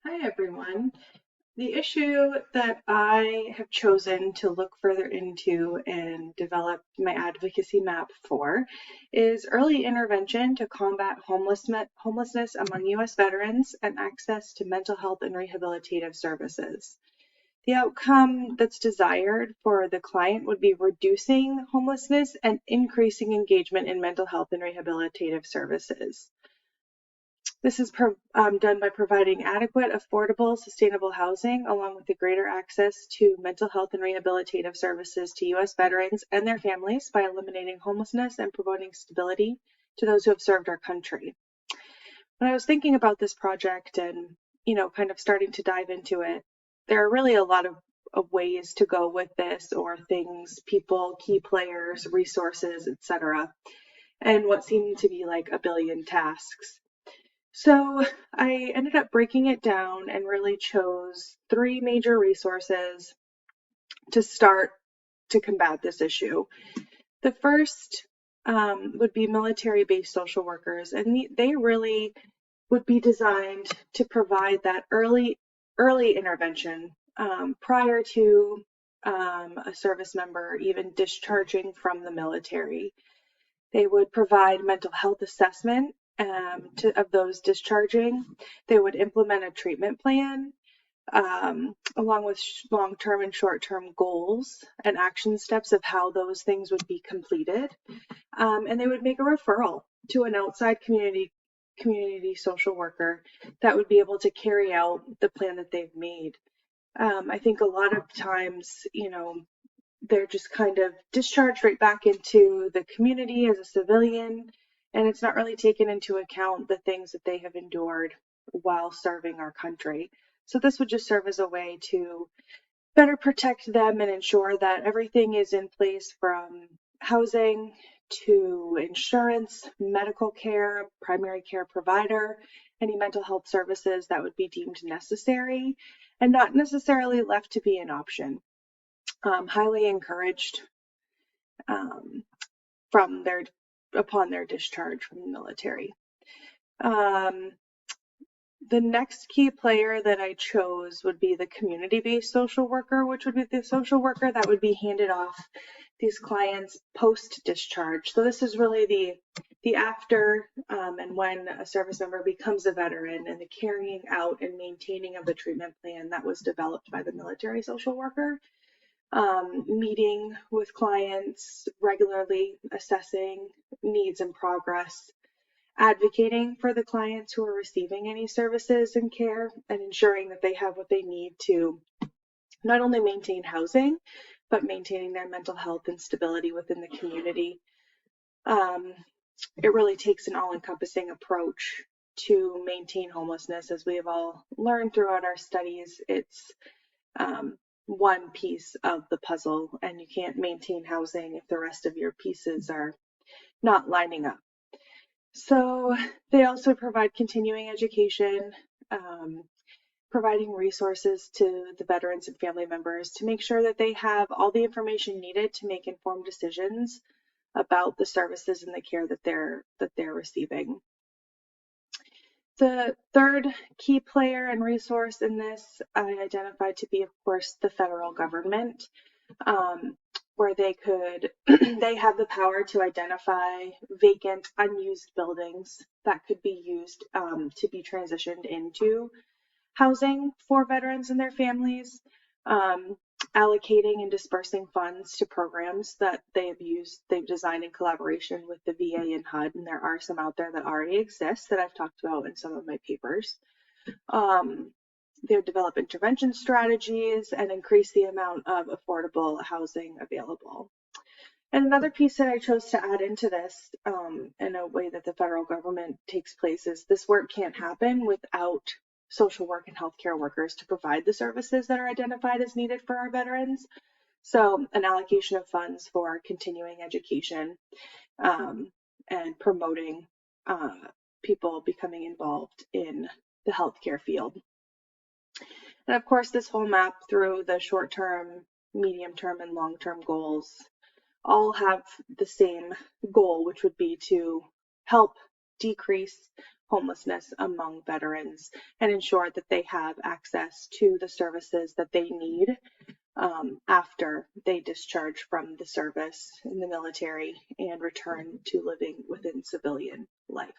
Hi, everyone. The issue that I have chosen to look further into and develop my advocacy map for is early intervention to combat homelessness among U.S. veterans and access to mental health and rehabilitative services. The outcome that's desired for the client would be reducing homelessness and increasing engagement in mental health and rehabilitative services. This is done by providing adequate, affordable, sustainable housing, along with the greater access to mental health and rehabilitative services to U.S. veterans and their families by eliminating homelessness and promoting stability to those who have served our country. When I was thinking about this project and, kind of starting to dive into it, there are really a lot of ways to go with this, or things, people, key players, resources, etc., and what seemed to be like a billion tasks. So I ended up breaking it down and really chose three major resources to start to combat this issue. The first would be military-based social workers, and they really would be designed to provide that early intervention prior to a service member even discharging from the military. They would provide mental health assessment of those discharging. They would implement a treatment plan along with long-term and short-term goals and action steps of how those things would be completed. And they would make a referral to an outside community social worker that would be able to carry out the plan that they've made. I think a lot of times, they're just kind of discharged right back into the community as a civilian, and it's not really taken into account the things that they have endured while serving our country. So this would just serve as a way to better protect them and ensure that everything is in place, from housing to insurance, medical care, primary care provider, any mental health services that would be deemed necessary and not necessarily left to be an option. Highly encouraged upon their discharge from the military. The next key player that I chose would be the community-based social worker, which would be the social worker that would be handed off these clients post-discharge. So this is really the after and when a service member becomes a veteran, and the carrying out and maintaining of the treatment plan that was developed by the military social worker. Meeting with clients regularly, assessing needs and progress, advocating for the clients who are receiving any services and care, and ensuring that they have what they need to not only maintain housing, but maintaining their mental health and stability within the community. It really takes an all-encompassing approach to maintain homelessness. As we have all learned throughout our studies, it's one piece of the puzzle, and you can't maintain housing if the rest of your pieces are not lining up. So they also provide continuing education, providing resources to the veterans and family members to make sure that they have all the information needed to make informed decisions about the services and the care that they're receiving. The third key player and resource in this I identified to be, of course, the federal government, where they have the power to identify vacant, unused buildings that could be used to be transitioned into housing for veterans and their families, allocating and dispersing funds to programs that they've designed in collaboration with the VA and HUD, and there are some out there that already exist that I've talked about in some of my papers. They've developed intervention strategies and increase the amount of affordable housing available. And another piece that I chose to add into this, in a way that the federal government takes place, is this work can't happen without social work and healthcare workers to provide the services that are identified as needed for our veterans. So an allocation of funds for continuing education and promoting people becoming involved in the healthcare field. And of course, this whole map, through the short-term, medium-term, and long-term goals, all have the same goal, which would be to help decrease homelessness among veterans and ensure that they have access to the services that they need after they discharge from the service in the military and return to living within civilian life.